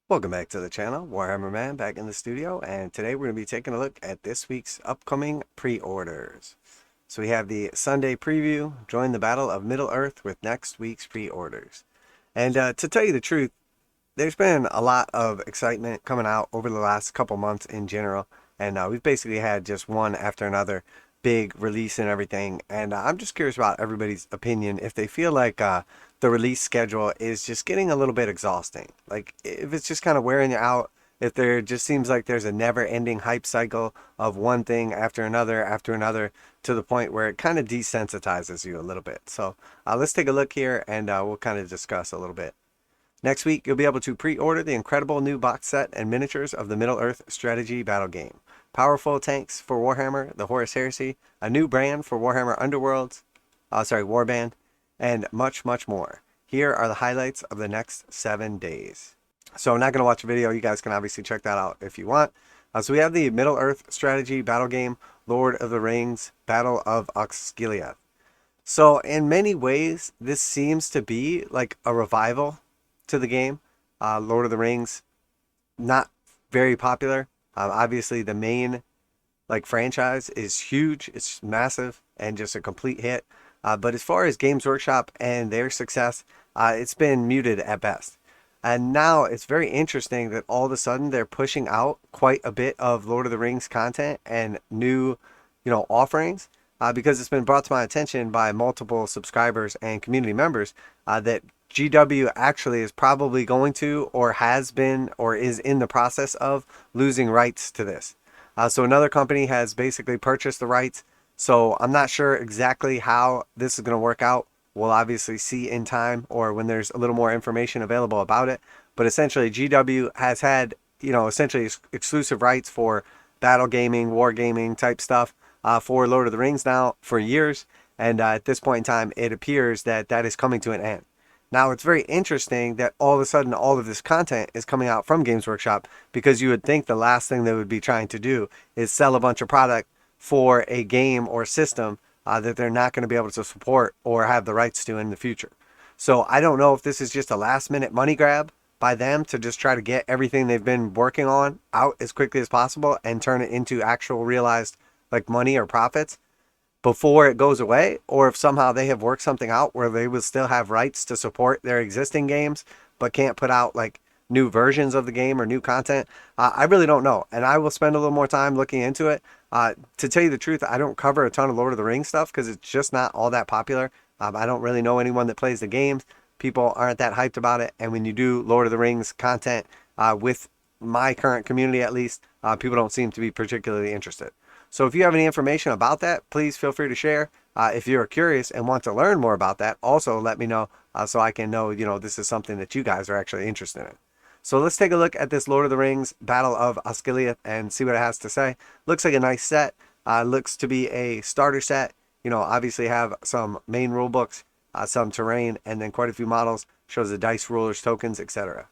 Welcome back to the channel, Warhammer Man back in the studio, and today we're going to be taking a look at this week's upcoming pre-orders. So we have the Sunday preview, join the Battle of Middle-earth with next week's pre-orders. And to tell you the truth, there's been a lot of excitement coming out over the last couple months in general, and we've basically had just one after another big release and everything, and I'm just curious about everybody's opinion if they feel like the release schedule is just getting a little bit exhausting. Like if it's just kind of wearing you out, if there just seems like there's a never-ending hype cycle of one thing after another to the point where it kind of desensitizes you a little bit. So let's take a look here and we'll kind of discuss a little bit. Next week, you'll be able to pre-order the incredible new box set and miniatures of the Middle-earth strategy battle game. Powerful tanks for Warhammer, the Horus Heresy, a new brand for Warhammer Underworlds, Warband, and much, much more. Here are the highlights of the next 7 days. So I'm not going to watch a video. You guys can obviously check that out if you want. So we have the Middle-earth strategy battle game, Lord of the Rings, Battle of Osgiliath. So in many ways, this seems to be like a revival to the game. Lord of the Rings, not very popular. Obviously the main franchise is huge, it's massive and just a complete hit, but as far as Games Workshop and their success, it's been muted at best. And now it's very interesting that all of a sudden they're pushing out quite a bit of Lord of the Rings content and new offerings, because it's been brought to my attention by multiple subscribers and community members that GW actually is probably going to, or has been, or is in the process of losing rights to this. So another company has basically purchased the rights. So I'm not sure exactly how this is going to work out. We'll obviously see in time or when there's a little more information available about it. But essentially GW has had, essentially exclusive rights for battle gaming, wargaming type stuff for Lord of the Rings now for years. And at this point in time, it appears that that is coming to an end. Now, it's very interesting that all of a sudden all of this content is coming out from Games Workshop, because you would think the last thing they would be trying to do is sell a bunch of product for a game or system that they're not going to be able to support or have the rights to in the future. So I don't know if this is just a last minute money grab by them to just try to get everything they've been working on out as quickly as possible and turn it into actual realized money or profits before it goes away, or if somehow they have worked something out where they will still have rights to support their existing games but can't put out new versions of the game or new content. I really don't know, and I will spend a little more time looking into it. To tell you the truth, I don't cover a ton of Lord of the Rings stuff because it's just not all that popular. I don't really know anyone that plays the games. People aren't that hyped about it, and when you do Lord of the Rings content with my current community at least, people don't seem to be particularly interested. So if you have any information about that, please feel free to share. If you're curious and want to learn more about that, also let me know so I can know, this is something that you guys are actually interested in. So let's take a look at this Lord of the Rings Battle of Osgiliath and see what it has to say. Looks like a nice set. Looks to be a starter set. Obviously have some main rule books, some terrain, and then quite a few models. Shows the dice, rulers, tokens, etc.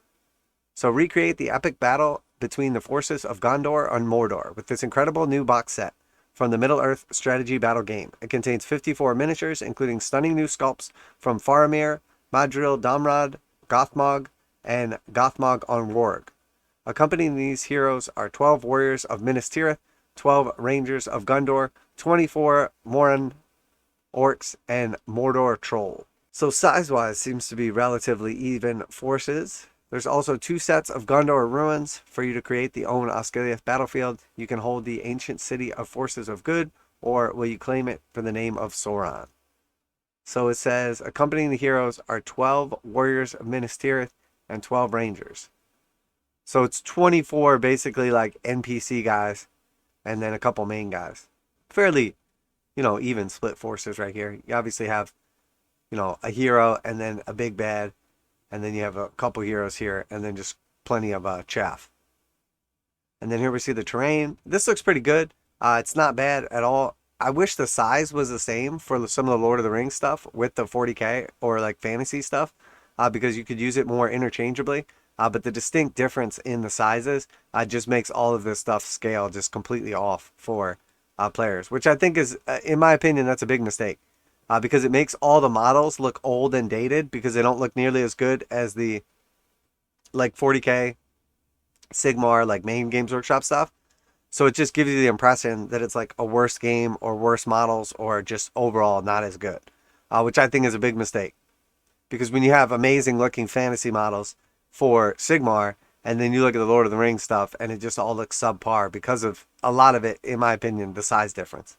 So recreate the epic battle between the forces of Gondor and Mordor with this incredible new box set from the Middle-earth strategy battle game. It contains 54 miniatures, including stunning new sculpts from Faramir, Madril, Damrad, Gothmog, and Gothmog on Warg. Accompanying these heroes are 12 warriors of Minas Tirith, 12 rangers of Gondor, 24 Moran orcs, and Mordor troll. So size-wise seems to be relatively even forces. There's also 2 sets of Gondor ruins for you to create the own Osgiliath battlefield. You can hold the ancient city of forces of good, or will you claim it for the name of Sauron? So it says, accompanying the heroes are 12 warriors of Minas Tirith and 12 rangers. So it's 24 basically NPC guys, and then a couple main guys. Fairly, even split forces right here. You obviously have, a hero and then a big bad. And then you have a couple heroes here, and then just plenty of chaff. And then here we see the terrain. This looks pretty good. It's not bad at all. I wish the size was the same for some of the Lord of the Rings stuff with the 40K or fantasy stuff, because you could use it more interchangeably. But the distinct difference in the sizes just makes all of this stuff scale just completely off for players, which I think is, in my opinion, that's a big mistake. Because it makes all the models look old and dated because they don't look nearly as good as the 40K Sigmar, like main Games Workshop stuff. So it just gives you the impression that it's like a worse game or worse models or just overall not as good, which I think is a big mistake. Because when you have amazing looking fantasy models for Sigmar, and then you look at the Lord of the Rings stuff and it just all looks subpar because of a lot of it, in my opinion, the size difference.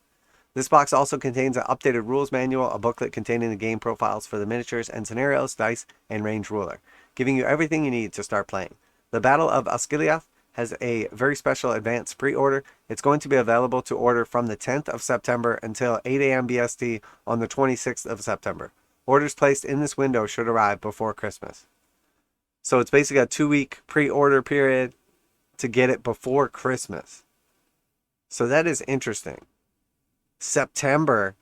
This box also contains an updated rules manual, a booklet containing the game profiles for the miniatures and scenarios, dice, and range ruler, giving you everything you need to start playing. The Battle of Osgiliath has a very special advanced pre-order. It's going to be available to order from the 10th of September until 8 a.m. BST on the 26th of September. Orders placed in this window should arrive before Christmas. So it's basically a 2-week pre-order period to get it before Christmas. So that is interesting. September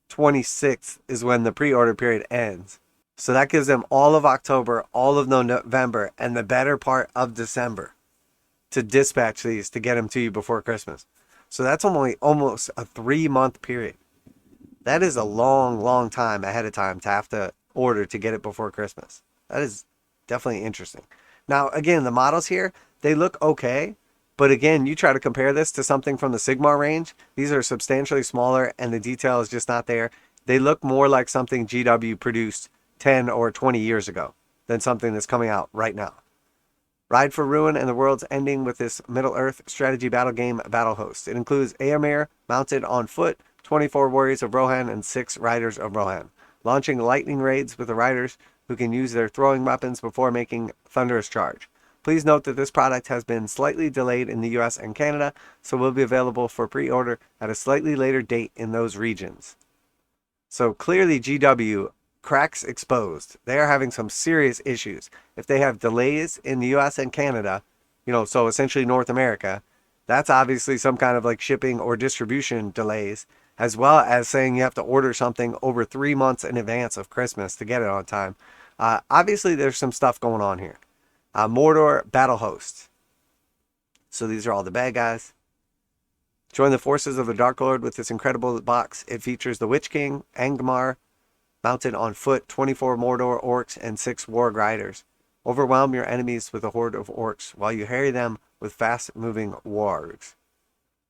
26th is when the pre-order period ends. So that gives them all of October, all of November, and the better part of December to dispatch these to get them to you before Christmas. So that's only almost a 3-month period. That is a long, long time ahead of time to have to order to get it before Christmas. That is definitely interesting. Now, again, the models here, they look okay. But again, you try to compare this to something from the Sigmar range. These are substantially smaller and the detail is just not there. They look more like something GW produced 10 or 20 years ago than something that's coming out right now. Ride for Ruin and the World's Ending with this Middle-earth strategy battle game Battlehost. It includes Éomer mounted on foot, 24 warriors of Rohan, and 6 riders of Rohan, launching lightning raids with the riders who can use their throwing weapons before making thunderous charge. Please note that this product has been slightly delayed in the US and Canada, so will be available for pre-order at a slightly later date in those regions. So clearly GW, cracks exposed. They are having some serious issues. If they have delays in the US and Canada, so essentially North America, that's obviously some kind of like shipping or distribution delays, as well as saying you have to order something over 3 months in advance of Christmas to get it on time. Obviously there's some stuff going on here. Mordor Battlehost. So these are all the bad guys. Join the forces of the Dark Lord with this incredible box. It features the Witch King, Angmar, mounted on foot, 24 Mordor orcs, and 6 warg riders. Overwhelm your enemies with a horde of orcs while you harry them with fast-moving wargs.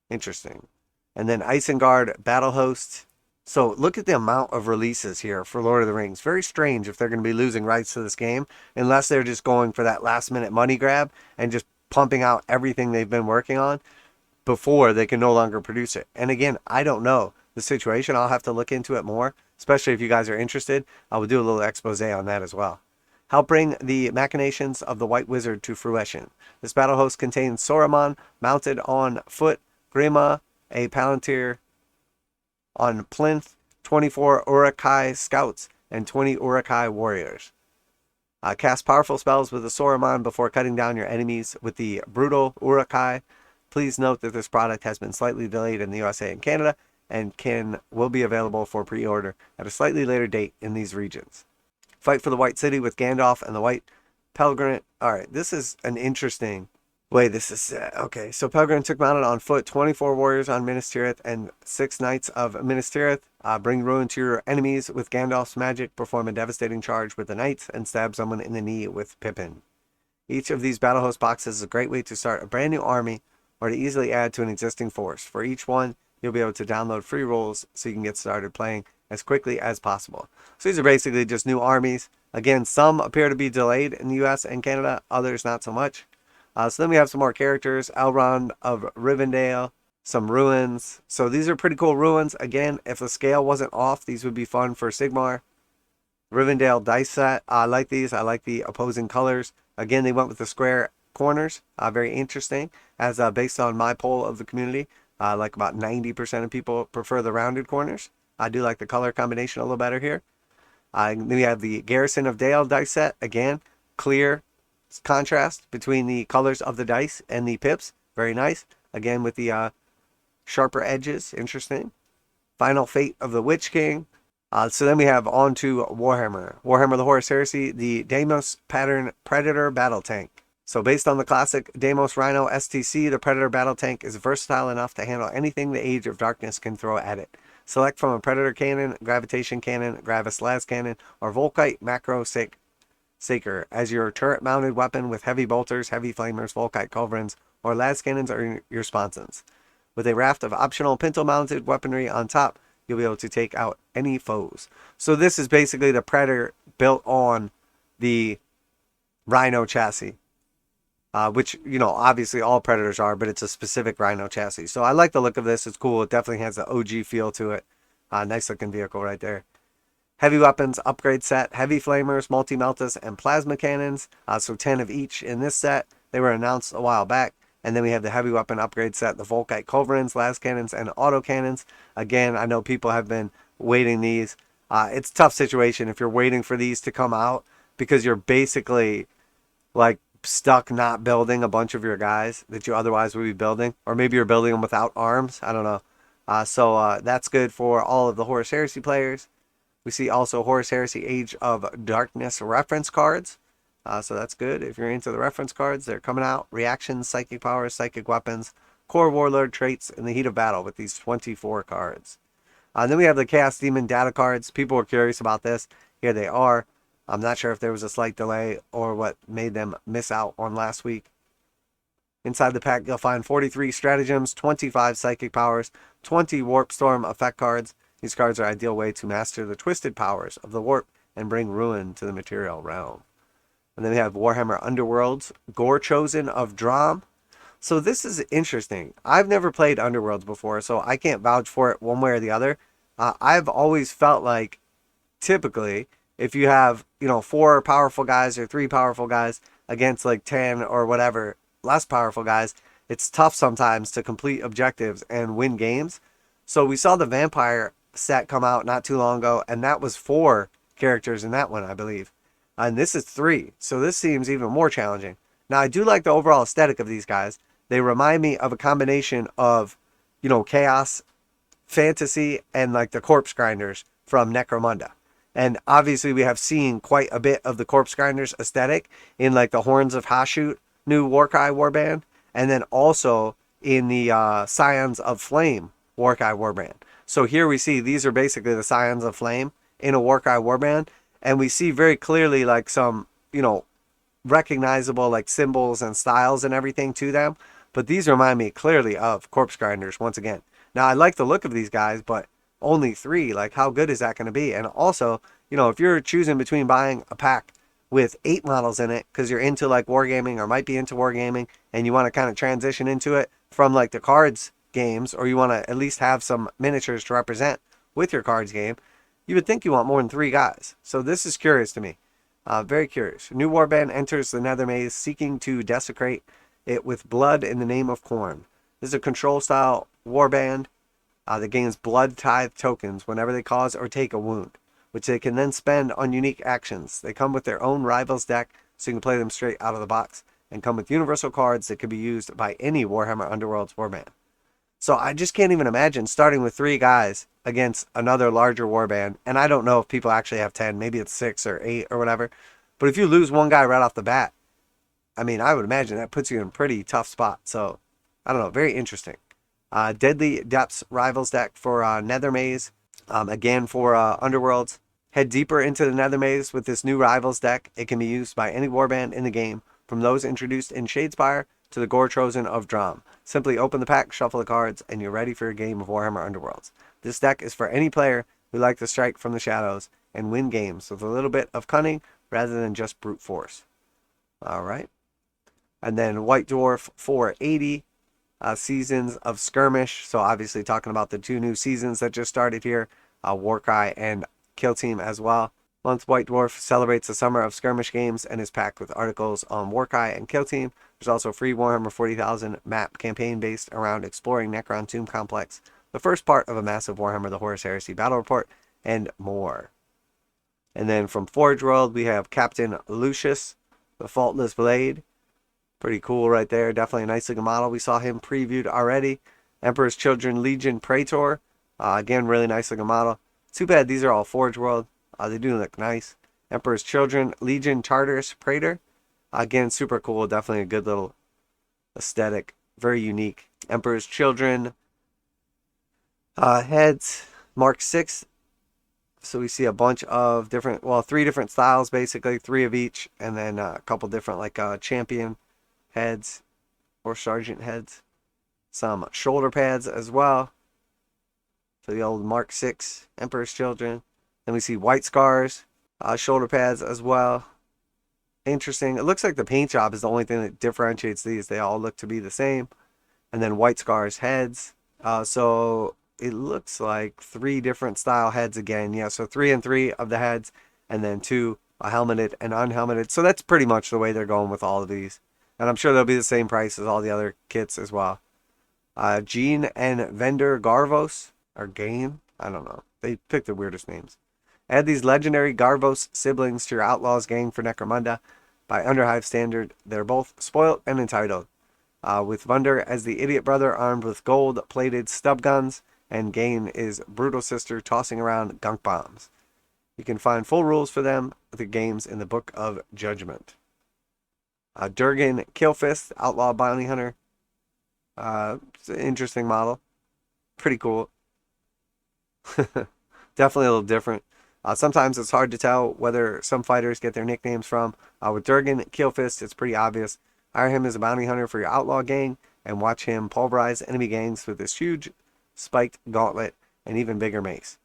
Interesting. And then Isengard Battlehost. So look at the amount of releases here for Lord of the Rings. Very strange if they're going to be losing rights to this game, unless they're just going for that last-minute money grab and just pumping out everything they've been working on before they can no longer produce it. And again, I don't know the situation. I'll have to look into it more, especially if you guys are interested. I will do a little expose on that as well. Help bring the machinations of the White Wizard to fruition. This battle host contains Saruman mounted on foot, Grima, a palantir on plinth, 24 Uruk-hai scouts, and 20 Uruk-hai warriors. Cast powerful spells with the Saruman before cutting down your enemies with the brutal Uruk-hai. Please note that this product has been slightly delayed in the USA and Canada and will be available for pre-order at a slightly later date in these regions. Fight for the White City with Gandalf and the White Pelgrim. Alright, this is an interesting way. This is okay. So Pelgrim took mounted on foot, 24 warriors on Minas Tirith and 6 knights of Minas Tirith. Bring ruin to your enemies with Gandalf's magic. Perform a devastating charge with the knights and stab someone in the knee with Pippin. Each of these battle host boxes is a great way to start a brand new army or to easily add to an existing force. For each one, you'll be able to download free rules so you can get started playing as quickly as possible. So these are basically just new armies. Again, some appear to be delayed in the US and Canada, others not so much. So then we have some more characters. Elrond of Rivendell, some ruins. So these are pretty cool ruins. Again, if the scale wasn't off, these would be fun for Sigmar. Rivendell dice set. I like these. I like the opposing colors. Again, they went with the square corners. Very interesting. As based on my poll of the community, like about 90% of people prefer the rounded corners. I do like the color combination a little better here. Then we have the Garrison of Dale dice set. Again, clear contrast between the colors of the dice and the pips. Very nice. Again, with the sharper edges. Interesting. Final Fate of the Witch King. So then we have on to Warhammer. Warhammer the Horus Heresy, the Deimos Predator Battle Tank. So based on the classic Deimos Rhino STC, the Predator Battle Tank is versatile enough to handle anything the Age of Darkness can throw at it. Select from a Predator Cannon, Gravitation Cannon, Gravis lascannon, or volkite macro Saker as your turret-mounted weapon with heavy bolters, heavy flamers, volkite culverins, or lascannons are your sponsons. With a raft of optional pintle-mounted weaponry on top, you'll be able to take out any foes. So this is basically the Predator built on the Rhino chassis. Which, you know, obviously all Predators are, but it's a specific Rhino chassis. So I like the look of this. It's cool. It definitely has the OG feel to it. Nice looking vehicle right there. Heavy weapons upgrade set, heavy flamers, multi-meltas, and plasma cannons. So 10 of each in this set. They were announced a while back. And then we have the heavy weapon upgrade set, the volkite culverins, lascannons, and autocannons. Again, I know people have been waiting these. It's a tough situation if you're waiting for these to come out because you're basically like stuck not building a bunch of your guys that you otherwise would be building. Or maybe you're building them without arms. I don't know. So that's good for all of the Horus Heresy players. We see also Horus Heresy Age of Darkness reference cards. So that's good. If you're into the reference cards, they're coming out. Reactions, psychic powers, psychic weapons, core warlord traits in the heat of battle with these 24 cards. Then we have the Chaos Demon data cards. People were curious about this. Here they are. I'm not sure if there was a slight delay or what made them miss out on last week. Inside the pack, you'll find 43 stratagems, 25 psychic powers, 20 warp storm effect cards. These cards are an ideal way to master the twisted powers of the warp and bring ruin to the material realm. And then we have Warhammer Underworlds, Gore Chosen of Drom. So this is interesting. I've never played Underworlds before, so I can't vouch for it one way or the other. I've always felt like, typically, if you have, you know, 4 powerful guys or 3 powerful guys against like 10 or whatever less powerful guys, it's tough sometimes to complete objectives and win games. So we saw the Vampire set come out not too long ago, and that was 4 characters in that one, I believe. And this is 3, so this seems even more challenging. Now, I do like the overall aesthetic of these guys. They remind me of a combination of, you know, chaos, fantasy, and like the corpse grinders from Necromunda. And obviously we have seen quite a bit of the corpse grinders aesthetic in like the Horns of Hashut new warcry warband, and then also in the Scions of Flame warcry warband. So here we see these are basically the Scions of Flame in a warcry warband, and we see very clearly like some, you know, recognizable like symbols and styles and everything to them. But these remind me clearly of corpse grinders once again. Now I like the look of these guys, but only 3, like how good is that going to be? And also, you know, if you're choosing between buying a pack with 8 models in it because you're into like wargaming or might be into wargaming and you want to kind of transition into it from like the cards games, or you want to at least have some miniatures to represent with your cards game, you would think you want more than 3 guys. So this is curious to me. Very curious. New warband enters the Nether Maze seeking to desecrate it with blood in the name of Khorne. This is a control style warband that gains blood tithe tokens whenever they cause or take a wound, which they can then spend on unique actions. They come with their own rivals deck, so you can play them straight out of the box, and come with universal cards that can be used by any Warhammer Underworlds warband. So I just can't even imagine starting with 3 guys against another larger warband, and I don't know if people actually have 10, maybe it's 6 or 8 or whatever, but if you lose one guy right off the bat, I mean, I would imagine that puts you in a pretty tough spot. So, I don't know, very interesting. Deadly Depths Rivals deck for Nether Maze. Again for Underworlds. Head deeper into the Nether Maze with this new Rivals deck. It can be used by any warband in the game, from those introduced in Shadespire to the Gore Chosen of Drom. Simply open the pack, shuffle the cards, and you're ready for your game of Warhammer Underworlds. This deck is for any player who likes to strike from the shadows and win games with a little bit of cunning rather than just brute force. Alright. And then White Dwarf 480. Seasons of Skirmish. So obviously talking about the 2 new seasons that just started here, Warcry and Kill Team as well. Month White Dwarf celebrates the summer of skirmish games and is packed with articles on Warcry and Kill Team. There's also a free Warhammer 40,000 map campaign based around exploring Necron Tomb Complex, the first part of a massive Warhammer the Horus Heresy battle report, and more. And then from Forge World we have Captain Lucius, the Faultless Blade. Pretty cool right there. Definitely a nice looking model. We saw him previewed already. Emperor's Children Legion Praetor. Again, really nice looking model. Too bad these are all Forge World. They do look nice. Emperor's Children Legion Tartarus Praetor. Again, super cool. Definitely a good little aesthetic. Very unique. Emperor's Children heads. Mark 6 So we see a bunch of different, well, 3 different styles basically, 3 of each, and then a couple different like champion heads or sergeant heads. Some shoulder pads as well. So the old Mark 6 Emperor's Children. Then we see white scars, shoulder pads as well. Interesting. It looks like the paint job is the only thing that differentiates these. They all look to be the same. And then white scars heads. So it looks like 3 different style heads again. Yeah, so 3 and 3 of the heads, and then 2 helmeted and unhelmeted. So that's pretty much the way they're going with all of these. And I'm sure they'll be the same price as all the other kits as well. Gene and Vendor Garvos, or Gain, I don't know. They picked the weirdest names. Add these legendary Garvos siblings to your Outlaws gang for Necromunda. By Underhive standard, they're both spoilt and entitled. With Vunder as the idiot brother armed with gold-plated stub guns, and Gain is brutal sister tossing around gunk bombs. You can find full rules for them, the games, in the Book of Judgment. Durgan Killfist, Outlaw Bounty Hunter. It's an interesting model. Pretty cool. Definitely a little different. Sometimes it's hard to tell whether some fighters get their nicknames from. With Durgan Killfist, it's pretty obvious. Hire him as a bounty hunter for your outlaw gang, and watch him pulverize enemy gangs with this huge spiked gauntlet and even bigger mace.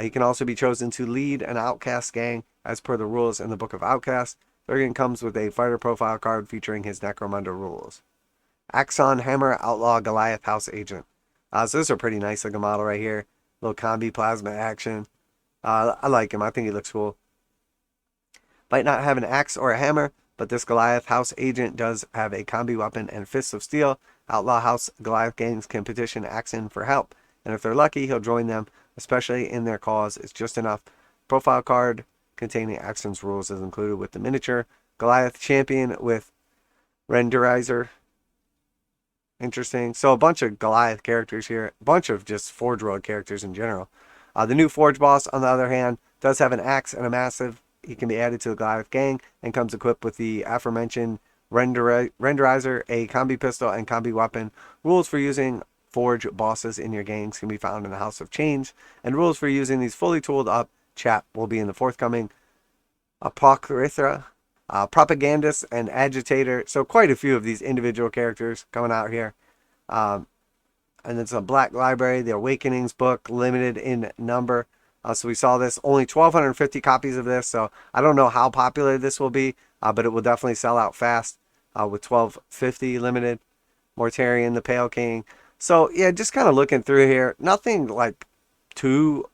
He can also be chosen to lead an outcast gang as per the rules in the Book of Outcasts. Durgan comes with a fighter profile card featuring his Necromunda rules. Axon Hammer Outlaw Goliath House Agent. So this is a pretty nice looking model right here. Little combi plasma action. I like him. I think he looks cool. Might not have an axe or a hammer, but this Goliath House Agent does have a combi weapon and fists of steel. Outlaw House Goliath gangs can petition Axon for help, and if they're lucky, he'll join them, especially in their cause. It's just enough. Profile card containing Axon's rules is included with the miniature. Goliath Champion with Renderizer. Interesting. So a bunch of Goliath characters here. A bunch of just Forge World characters in general. The new Forge Boss, on the other hand, does have an axe and a massive. He can be added to the Goliath gang and comes equipped with the aforementioned Renderizer, a combi pistol, and combi weapon. Rules for using Forge Bosses in your gangs can be found in the House of Change, and rules for using these fully tooled up chap will be in the forthcoming Apocrypha, Propagandist, and Agitator. So quite a few of these individual characters coming out here. And it's a Black Library, the Awakenings book, limited in number. So we saw this, only 1,250 copies of this. So I don't know how popular this will be, but it will definitely sell out fast with 1,250 limited. Mortarion, the Pale King. So yeah, just kind of looking through here. Nothing like too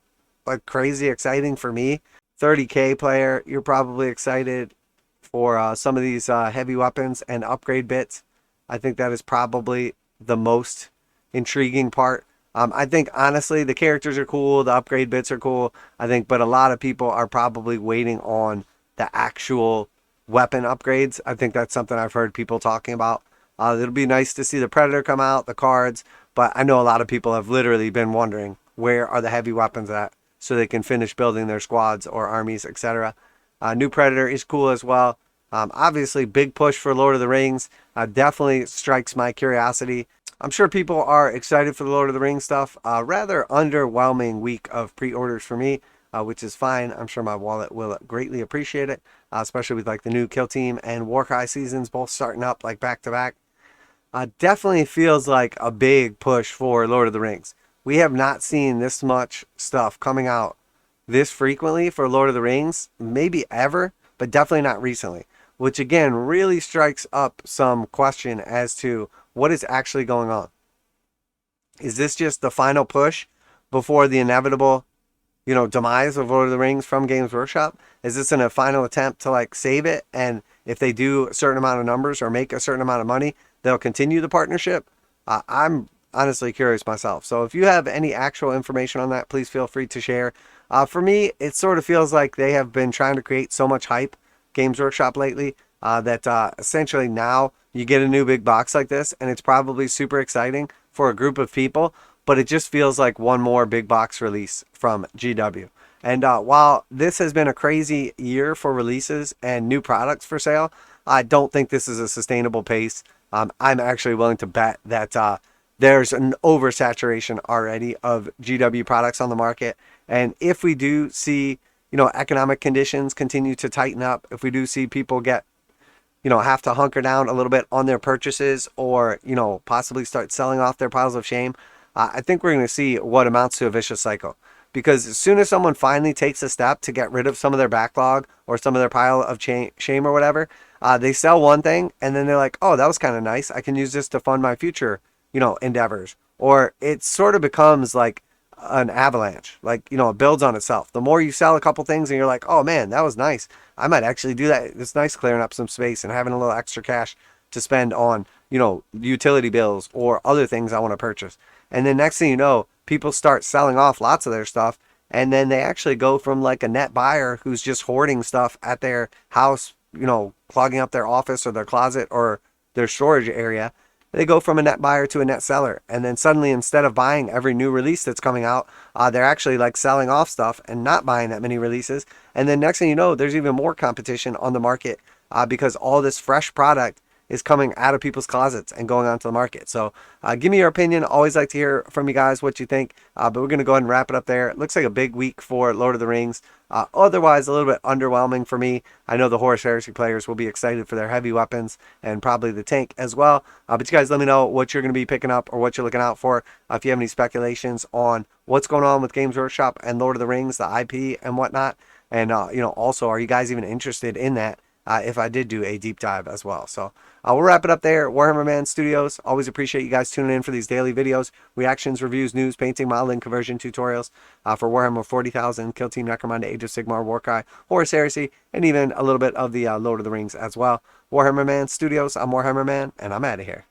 like crazy exciting for me. 30K player, you're probably excited for some of these heavy weapons and upgrade bits. I think that is probably the most intriguing part. I think honestly the characters are cool, the upgrade bits are cool, I think, but a lot of people are probably waiting on the actual weapon upgrades. I think that's something I've heard people talking about. It'll be nice to see the Predator come out, the cards, but I know a lot of people have literally been wondering where are the heavy weapons at so they can finish building their squads or armies, etc. New Predator is cool as well. Obviously big push for Lord of the Rings. Definitely strikes my curiosity. I'm sure people are excited for the Lord of the Rings stuff. Rather underwhelming week of pre-orders for me, which is fine. I'm sure my wallet will greatly appreciate it, especially with like the new Kill Team and Warcry seasons both starting up like back to back. Definitely feels like a big push for Lord of the Rings. We have not seen this much stuff coming out this frequently for Lord of the Rings, maybe ever, but definitely not recently, which again really strikes up some question as to what is actually going on. Is this just the final push before the inevitable, demise of Lord of the Rings from Games Workshop? Is this a final attempt to like save it? And if they do a certain amount of numbers or make a certain amount of money, they'll continue the partnership? I'm honestly curious myself. So if you have any actual information on that, please feel free to share. For me, it sort of feels like they have been trying to create so much hype, Games Workshop, lately, that essentially now you get a new big box like this, and it's probably super exciting for a group of people, but it just feels like one more big box release from GW. And while this has been a crazy year for releases and new products for sale, I don't think this is a sustainable pace. I'm actually willing to bet that there's an oversaturation already of GW products on the market, And if we do see, economic conditions continue to tighten up, if we do see people get, have to hunker down a little bit on their purchases, or, possibly start selling off their piles of shame, I think we're going to see what amounts to a vicious cycle. Because as soon as someone finally takes a step to get rid of some of their backlog or some of their pile of shame or whatever, they sell one thing and then they're like, oh, that was kind of nice. I can use this to fund my future, endeavors. Or it sort of becomes like an avalanche, like, it builds on itself. The more you sell a couple things and you're like, oh man, that was nice, I might actually do that. It's nice clearing up some space and having a little extra cash to spend on, utility bills or other things I want to purchase. And then next thing you know, people start selling off lots of their stuff, and then they actually go from like a net buyer who's just hoarding stuff at their house, clogging up their office or their closet or their storage area. They go from a net buyer to a net seller, and then suddenly, instead of buying every new release that's coming out, they're actually like selling off stuff and not buying that many releases. And then next thing you know, there's even more competition on the market, because all this fresh product is coming out of people's closets and going onto the market. So give me your opinion. Always like to hear from you guys what you think. But we're going to go ahead and wrap it up there. It looks like a big week for Lord of the Rings. Otherwise, a little bit underwhelming for me. I know the Horus Heresy players will be excited for their heavy weapons and probably the tank as well. But you guys let me know what you're going to be picking up or what you're looking out for. If you have any speculations on what's going on with Games Workshop and Lord of the Rings, the IP and whatnot. And, also, are you guys even interested in that? If I did do a deep dive as well. So we'll wrap it up there. Warhammer Man Studios. Always appreciate you guys tuning in for these daily videos, reactions, reviews, news, painting, modeling, conversion tutorials for Warhammer 40,000, Kill Team Necromunda, Age of Sigmar, Warcry, Horus Heresy, and even a little bit of the Lord of the Rings as well. Warhammer Man Studios. I'm Warhammer Man, and I'm out of here.